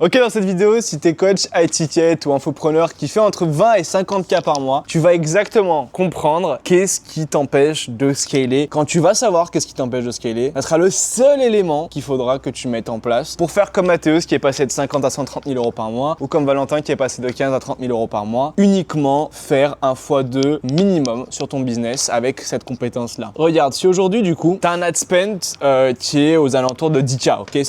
Ok, dans cette vidéo, si t'es coach high ticket ou infopreneur qui fait entre 20 et 50K par mois, tu vas exactement comprendre qu'est-ce qui t'empêche de scaler. Quand tu vas savoir qu'est-ce qui t'empêche de scaler, ça sera le seul élément qu'il faudra que tu mettes en place pour faire comme Mathéus qui est passé de 50 à 130 000 euros par mois ou comme Valentin qui est passé de 15 à 30 000 euros par mois. Uniquement faire un x2 minimum sur ton business avec cette compétence-là. Regarde, si aujourd'hui, du coup, t'as un ad spend qui est aux alentours de 10K, ok,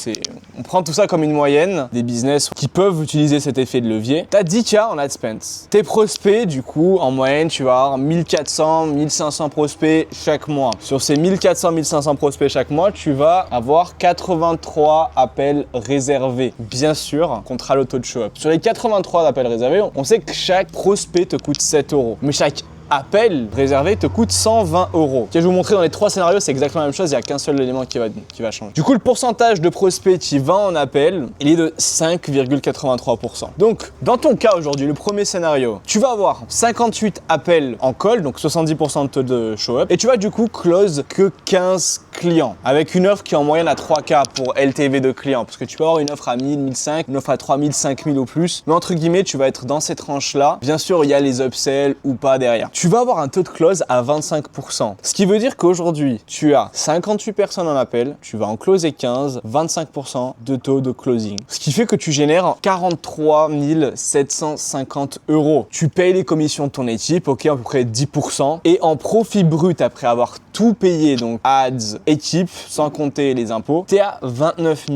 on prend tout ça comme une moyenne des business qui peuvent utiliser cet effet de levier. Tu as 10K en ad spend. Tes prospects, du coup, en moyenne, tu vas avoir 1400, 1500 prospects chaque mois. Sur ces 1400, 1500 prospects chaque mois, tu vas avoir 83 appels réservés. Bien sûr, contrat l'auto de show up. Sur les 83 appels réservés, on sait que chaque prospect te coûte 7 euros. Mais chaque appel réservé te coûte 120 euros. Je vais vous montrer dans les trois scénarios, c'est exactement la même chose, il n'y a qu'un seul élément qui va changer. Du coup, le pourcentage de prospects qui va en appel, il est de 5,83%. Donc, dans ton cas aujourd'hui, le premier scénario, tu vas avoir 58 appels en call, donc 70% de taux de show-up, et tu vas du coup close que 15 clients, avec une offre qui est en moyenne à 3K pour LTV de clients, parce que tu peux avoir une offre à 1000, 1500, une offre à 3000, 5000 ou plus, mais entre guillemets, tu vas être dans ces tranches-là. Bien sûr, il y a les upsells ou pas derrière. Tu vas avoir un taux de close à 25%. Ce qui veut dire qu'aujourd'hui, tu as 58 personnes en appel, tu vas en closer 15, 25% de taux de closing. Ce qui fait que tu génères 43 750 euros. Tu payes les commissions de ton équipe, ok, à peu près 10%. Et en profit brut, après avoir tout payé, donc ads, équipe, sans compter les impôts, tu es à 29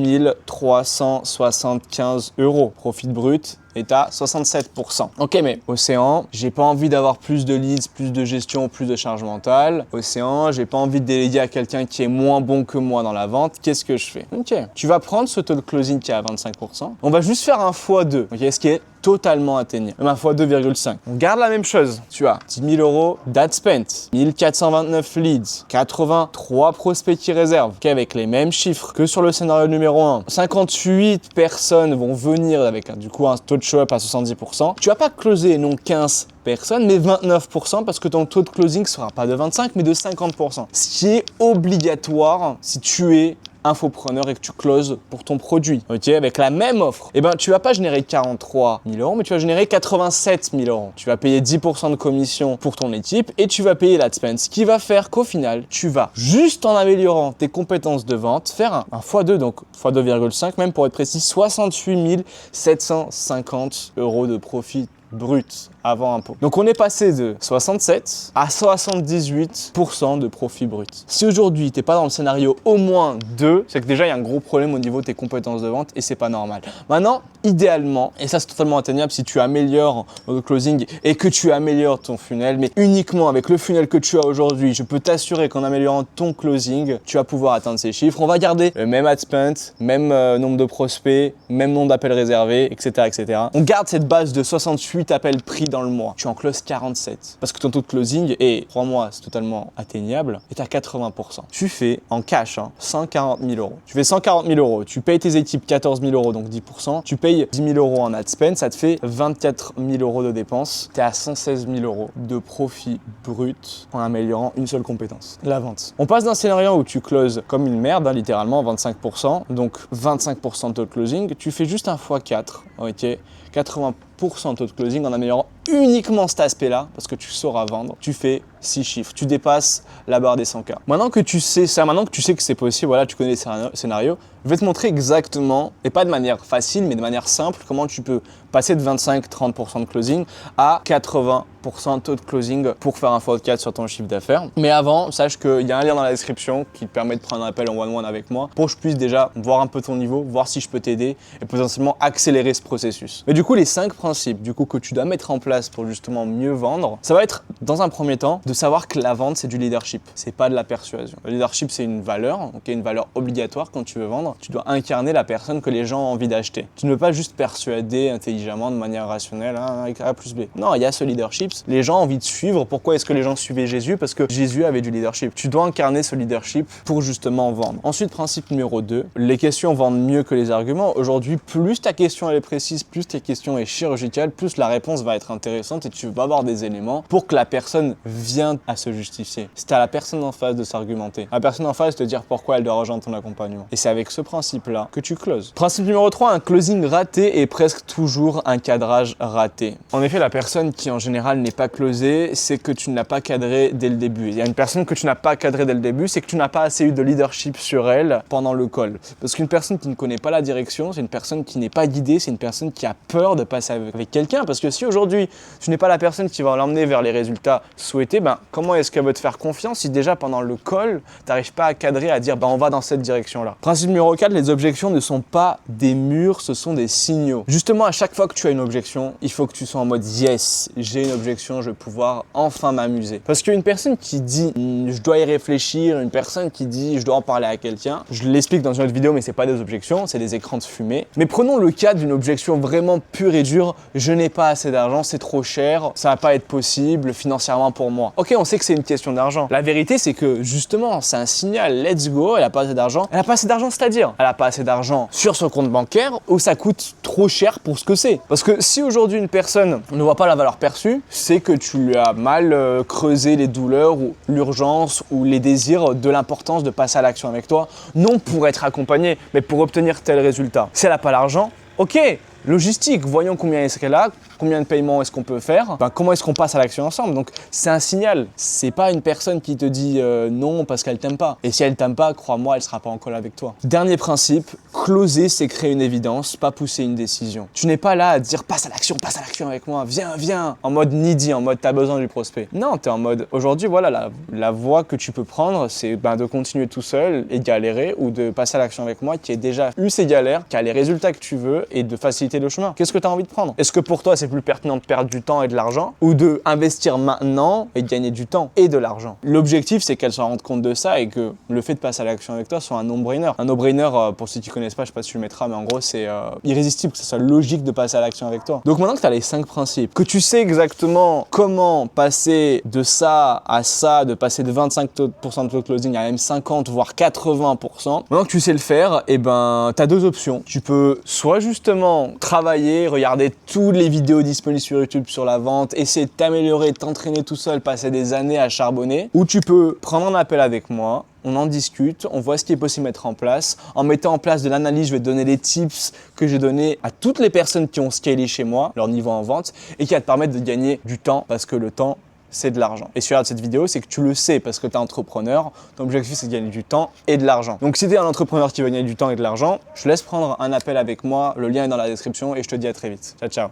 375 euros. Profit brut est à 67%. Ok, mais Océan, j'ai pas envie d'avoir plus de leads, plus de gestion, plus de charge mentale. Océan, j'ai pas envie de déléguer à quelqu'un qui est moins bon que moi dans la vente. Qu'est-ce que je fais? Ok, tu vas prendre ce taux de closing qui est à 25%. On va juste faire un x2, ok, ce qui est totalement atteignable. Même un x2,5. On garde la même chose. Tu as 10 000 euros d'ad spent, 1429 leads, 83 prospects qui réservent, okay, avec les mêmes chiffres que sur le scénario numéro 1. 58 personnes vont venir avec du coup un taux de show-up à 70%. Tu vas pas closer non 15 personnes, mais 29% parce que ton taux de closing sera pas de 25 mais de 50%. Ce qui est obligatoire si tu es infopreneur et que tu closes pour ton produit, ok, avec la même offre, eh ben tu vas pas générer 43 000 euros, mais tu vas générer 87 000 euros. Tu vas payer 10% de commission pour ton équipe et tu vas payer l'ad spend, ce qui va faire qu'au final, tu vas, juste en améliorant tes compétences de vente, faire un x2, donc x2,5 même pour être précis, 68 750 euros de profit brut avant impôt. Donc on est passé de 67 à 78% de profit brut. Si aujourd'hui tu n'es pas dans le scénario au moins 2, c'est que déjà il y a un gros problème au niveau de tes compétences de vente et c'est pas normal. Maintenant, idéalement, et ça c'est totalement atteignable si tu améliores le closing et que tu améliores ton funnel, mais uniquement avec le funnel que tu as aujourd'hui, je peux t'assurer qu'en améliorant ton closing, tu vas pouvoir atteindre ces chiffres. On va garder le même ad spend, même nombre de prospects, même nombre d'appels réservés, etc., etc. On garde cette base de 68 appels pris dans le mois. Tu en closes 47 parce que ton taux de closing est, crois-moi, c'est totalement atteignable, est à 80%. Tu fais en cash 140 000 euros. Tu fais 140 000 euros, tu payes tes équipes 14 000 euros, donc 10%. Tu payes 10 000 euros en ad spend, ça te fait 24 000 euros de dépenses. Tu es à 116 000 euros de profit brut en améliorant une seule compétence, la vente. On passe d'un scénario où tu closes comme une merde, littéralement 25%, donc 25% de taux de closing. Tu fais juste un x4, ok, 80% de taux de closing en améliorant uniquement cet aspect-là, parce que tu sauras vendre, tu fais 6 chiffres, tu dépasses la barre des 100K. Maintenant que tu sais ça, maintenant que tu sais que c'est possible, voilà, tu connais les scénarios, je vais te montrer exactement, et pas de manière facile, mais de manière simple, comment tu peux passer de 25-30% de closing à 80% de taux de closing pour faire un x4 sur ton chiffre d'affaires. Mais avant, sache qu'il y a un lien dans la description qui te permet de prendre un appel en one-one avec moi pour que je puisse déjà voir un peu ton niveau, voir si je peux t'aider et potentiellement accélérer ce processus. Mais du coup, les 5 principes que tu dois mettre en place pour justement mieux vendre, ça va être dans un premier temps de savoir que la vente c'est du leadership, c'est pas de la persuasion. Le leadership c'est une valeur, ok, une valeur obligatoire quand tu veux vendre. Tu dois incarner la personne que les gens ont envie d'acheter. Tu ne veux pas juste persuader intelligemment de manière rationnelle avec A plus B. Non, il y a ce leadership. Les gens ont envie de suivre. Pourquoi est-ce que les gens suivaient Jésus? Parce que Jésus avait du leadership. Tu dois incarner ce leadership pour justement vendre. Ensuite, principe numéro 2, les questions vendent mieux que les arguments. Aujourd'hui, plus ta question elle est précise, plus ta question est chirurgicale, plus la réponse va être intelligente. intéressantes et tu vas avoir des éléments pour que la personne vienne à se justifier. C'est à la personne en face de s'argumenter. La personne en face de te dire pourquoi elle doit rejoindre ton accompagnement. Et c'est avec ce principe-là que tu closes. Principe numéro 3, un closing raté est presque toujours un cadrage raté. En effet, la personne qui en général n'est pas closée, c'est que tu ne l'as pas cadré dès le début. Il y a une personne que tu n'as pas cadré dès le début, c'est que tu n'as pas assez eu de leadership sur elle pendant le call. Parce qu'une personne qui ne connaît pas la direction, c'est une personne qui n'est pas guidée, c'est une personne qui a peur de passer avec quelqu'un. Parce que si aujourd'hui, tu n'es pas la personne qui va l'emmener vers les résultats souhaités, comment est-ce qu'elle veut te faire confiance si déjà pendant le call, tu n'arrives pas à cadrer, à dire on va dans cette direction-là. Principe numéro 4, les objections ne sont pas des murs, ce sont des signaux. Justement, à chaque fois que tu as une objection, il faut que tu sois en mode yes, j'ai une objection, je vais pouvoir enfin m'amuser. Parce qu'une personne qui dit je dois y réfléchir, une personne qui dit je dois en parler à quelqu'un, je l'explique dans une autre vidéo, mais c'est pas des objections, c'est des écrans de fumée. Mais prenons le cas d'une objection vraiment pure et dure, je n'ai pas assez d'argent, c'est trop cher, ça va pas être possible financièrement pour moi. Ok, on sait que c'est une question d'argent. La vérité, c'est que justement, c'est un signal, let's go, elle a pas assez d'argent. Elle a pas assez d'argent, c'est-à-dire, elle a pas assez d'argent sur son compte bancaire ou ça coûte trop cher pour ce que c'est. Parce que si aujourd'hui une personne ne voit pas la valeur perçue, c'est que tu lui as mal creusé les douleurs ou l'urgence ou les désirs de l'importance de passer à l'action avec toi, non pour être accompagné, mais pour obtenir tel résultat. Si elle n'a pas l'argent, ok, logistique, voyons combien est-ce qu'elle a, combien de paiements est-ce qu'on peut faire, comment est-ce qu'on passe à l'action ensemble. Donc c'est un signal, c'est pas une personne qui te dit non parce qu'elle t'aime pas. Et si elle t'aime pas, crois-moi, elle sera pas en call avec toi. Dernier principe, closer c'est créer une évidence, pas pousser une décision. Tu n'es pas là à dire passe à l'action avec moi, viens, en mode needy, en mode t'as besoin du prospect. Non, t'es en mode aujourd'hui voilà, la voie que tu peux prendre c'est de continuer tout seul et galérer ou de passer à l'action avec moi qui a déjà eu ses galères, qui a les résultats que tu veux et de faciliter le chemin. Qu'est-ce que tu as envie de prendre? Est-ce que pour toi c'est plus pertinent de perdre du temps et de l'argent ou de investir maintenant et de gagner du temps et de l'argent? L'objectif c'est qu'elle se rende compte de ça et que le fait de passer à l'action avec toi soit un no-brainer. Un no-brainer, pour ceux qui connaissent pas, je sais pas si tu le mettras, mais en gros c'est irrésistible, que ce soit logique de passer à l'action avec toi. Donc maintenant que tu as les 5 principes, que tu sais exactement comment passer de ça à ça, de passer de 25% de taux de closing à même 50 voire 80%, maintenant que tu sais le faire, et tu as 2 options. Tu peux soit justement travailler, regarder toutes les vidéos disponibles sur YouTube sur la vente, essayer de t'améliorer, t'entraîner tout seul, passer des années à charbonner, ou tu peux prendre un appel avec moi, on en discute, on voit ce qui est possible de mettre en place. En mettant en place de l'analyse, je vais te donner les tips que j'ai donnés à toutes les personnes qui ont scalé chez moi, leur niveau en vente, et qui va te permettre de gagner du temps, parce que le temps, c'est de l'argent. Et si tu regardes cette vidéo, c'est que tu le sais parce que tu es entrepreneur. Ton objectif, c'est de gagner du temps et de l'argent. Donc si tu es un entrepreneur qui veut gagner du temps et de l'argent, je te laisse prendre un appel avec moi. Le lien est dans la description et je te dis à très vite. Ciao, ciao.